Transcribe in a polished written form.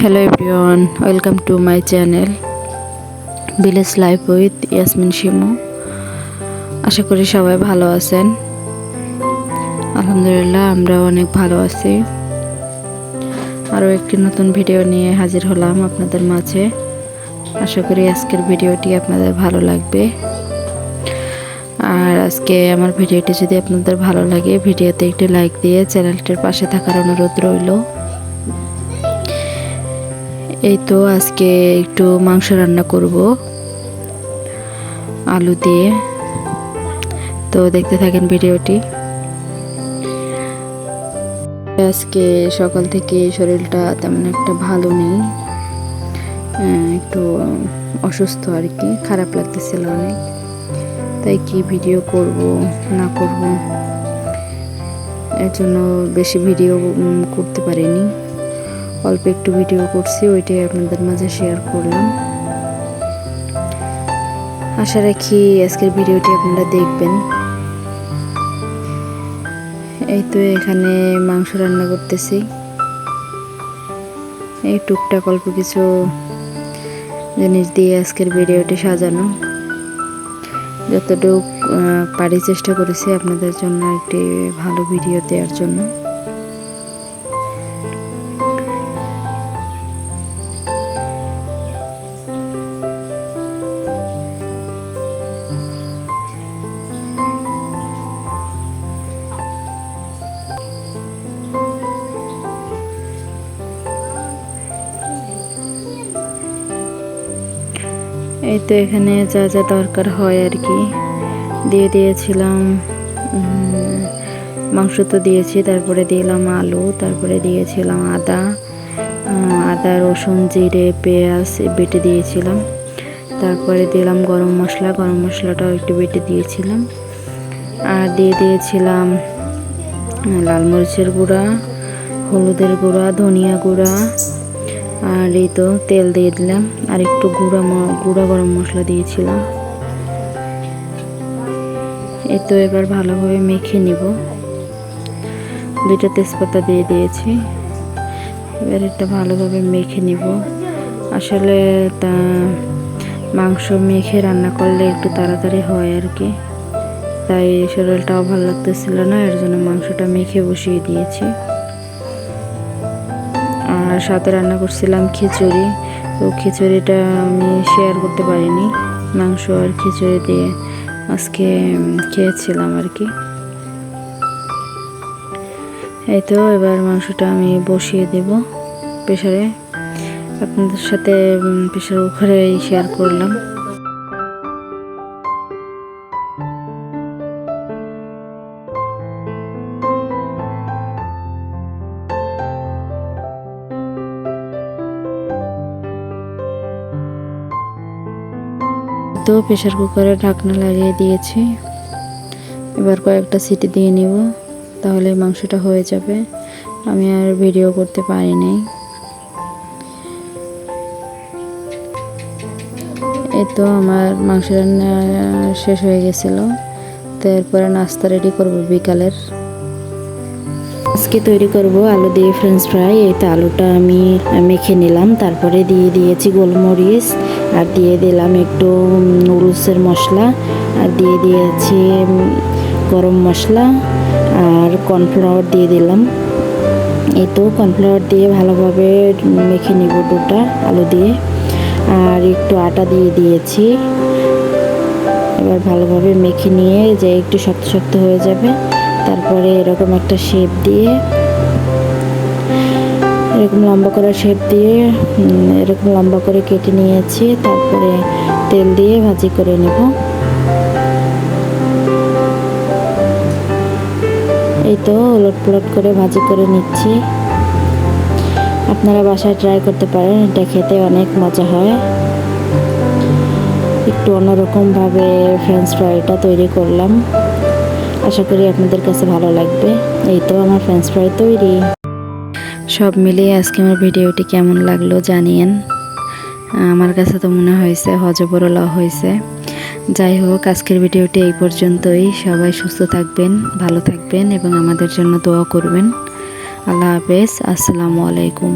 Hello everyone, welcome to my channel Village Life with Yasmin Shimu। আশা করি সবাই ভালো আছেন। আলহামদুলিল্লাহ আমরা অনেক ভালো আছি। আরও একটি নতুন ভিডিও নিয়ে হাজির হলাম আপনাদের মাঝে। আশা করি আজকের ভিডিওটি আপনাদের ভালো লাগবে। আর আজকে আমার ভিডিওটি যদি আপনাদের ভালো লাগে ভিডিওতে একটি লাইক দিয়ে চ্যানেলটির পাশে থাকার অনুরোধ রইল। এই তো আজকে একটু মাংস রান্না করব আলু দিয়ে, তো দেখতে থাকেন ভিডিওটি। আজকে সকাল থেকে শরীরটা তেমন একটা ভালো নেই, একটু অসুস্থ আর কি, খারাপ লাগতেছিল অনেক, তাই কি ভিডিও করব না করব এর জন্য বেশি ভিডিও করতে পারিনি। অল্প একটু ভিডিও করছি, ওইটাই আপনাদের মাঝে শেয়ার করলাম। আশা রাখি আজকের ভিডিওটি আপনারা দেখবেন। এই তো এখানে মাংস রান্না করতেছি, এই টুকটাক অল্প কিছু জিনিস দিয়ে আজকের ভিডিওটি সাজানো। যতটুকু পারি চেষ্টা করেছি আপনাদের জন্য একটি ভালো ভিডিও দেওয়ার জন্য। এই তো এখানে যা যা দরকার হয় আর কি দিয়ে দিয়েছিলাম। মাংস তো দিয়েছি, তারপরে দিলাম আলু, তারপরে দিয়েছিলাম আদা রসুন জিরে পেঁয়াজ বেটে দিয়েছিলাম, তারপরে দিলাম গরম মশলাটাও একটু বেটে দিয়েছিলাম, আর দিয়ে দিয়েছিলাম লাল মরিচের গুঁড়া, হলুদের গুঁড়া, ধনিয়া গুঁড়া, আর এই তো তেল দিয়ে দিলাম, আর একটু গুঁড়া গরম মশলা দিয়েছিলাম। এই তো এবার ভালোভাবে মেখে নিব। 2টা তেজপাতা দিয়ে দিয়েছি, এবার এটা ভালোভাবে মেখে নিব। আসলে তা মাংস মেখে রান্না করলে একটু তাড়াতাড়ি হয় আর কি, তাই শরীরটাও ভালো লাগতেছিল না, এর জন্য মাংসটা মেখে বসিয়ে দিয়েছি। আর সাথে রান্না করছিলাম খিচুড়ি, তো খিচুড়িটা আমি শেয়ার করতে পারিনি। মাংস আর খিচুড়ি দিয়ে আজকে খেয়েছিলাম আর কি। এই তো এবার মাংসটা আমি বসিয়ে দেব প্রেসারে, আপনাদের সাথে প্রেসার কুকারে শেয়ার করলাম। তো প্রেসার কুকারে ঢাকনা লাগিয়ে দিয়েছি, এবার কয়েকটা সিটি দিয়ে নিব, তাহলে মাংসটা হয়ে যাবে। আমি আর ভিডিও করতে পারিনি। এই তো আমার মাংস রান্না শেষ হয়ে গেছিল, তো এরপরে নাস্তা রেডি করব বিকালের। আজকে তৈরি করব আলু দিয়ে ফ্রেঞ্চ ফ্রাই। এই তো আলুটা আমি মেখে নিলাম, তারপরে দিয়ে দিয়েছি গোলমরিচ, আর দিয়ে দিলাম একটু নুডলসের মশলা, আর দিয়ে দিয়েছি গরম মশলা, আর কর্নফ্লাওয়ার দিয়ে দিলাম। এই তো কর্নফ্লাওয়ার দিয়ে ভালোভাবে মেখে নিব ডোটা আলু দিয়ে, আর একটু আটা দিয়ে দিয়েছি। এবার ভালোভাবে মেখে নিয়ে যে একটু শক্ত শক্ত হয়ে যাবে, তারপরে এরকম একটা শেপ দিয়ে, এরকম লম্বা করে শেপ দিয়ে এরকম লম্বা করে কেটে নিয়েছি, তারপরে তেল দিয়ে ভাজি করে নেব। এই তো উলট পালট করে ভাজি করে নিচ্ছি। আপনারা বাসায় ট্রাই করতে পারেন, এটা খেতে অনেক মজা হয়। একটু অন্যরকমভাবে ফ্রেঞ্চ ফ্রাইটা তৈরি করলাম, আশা করি আপনাদের কাছে ভালো লাগবে। এই তো আমার ফ্রেঞ্চ ফ্রাই তৈরি। সব মিলিয়ে আজকে আমার ভিডিওটি কেমন লাগলো জানিয়েন। আমার কাছে তো মনে হয়েছে হজবরল হয়েছে। যাই হোক, আজকের ভিডিওটি এই পর্যন্তই। সবাই সুস্থ থাকবেন, ভালো থাকবেন এবং আমাদের জন্য দোয়া করবেন। আল্লাহ হাফেজ, আসসালামু আলাইকুম।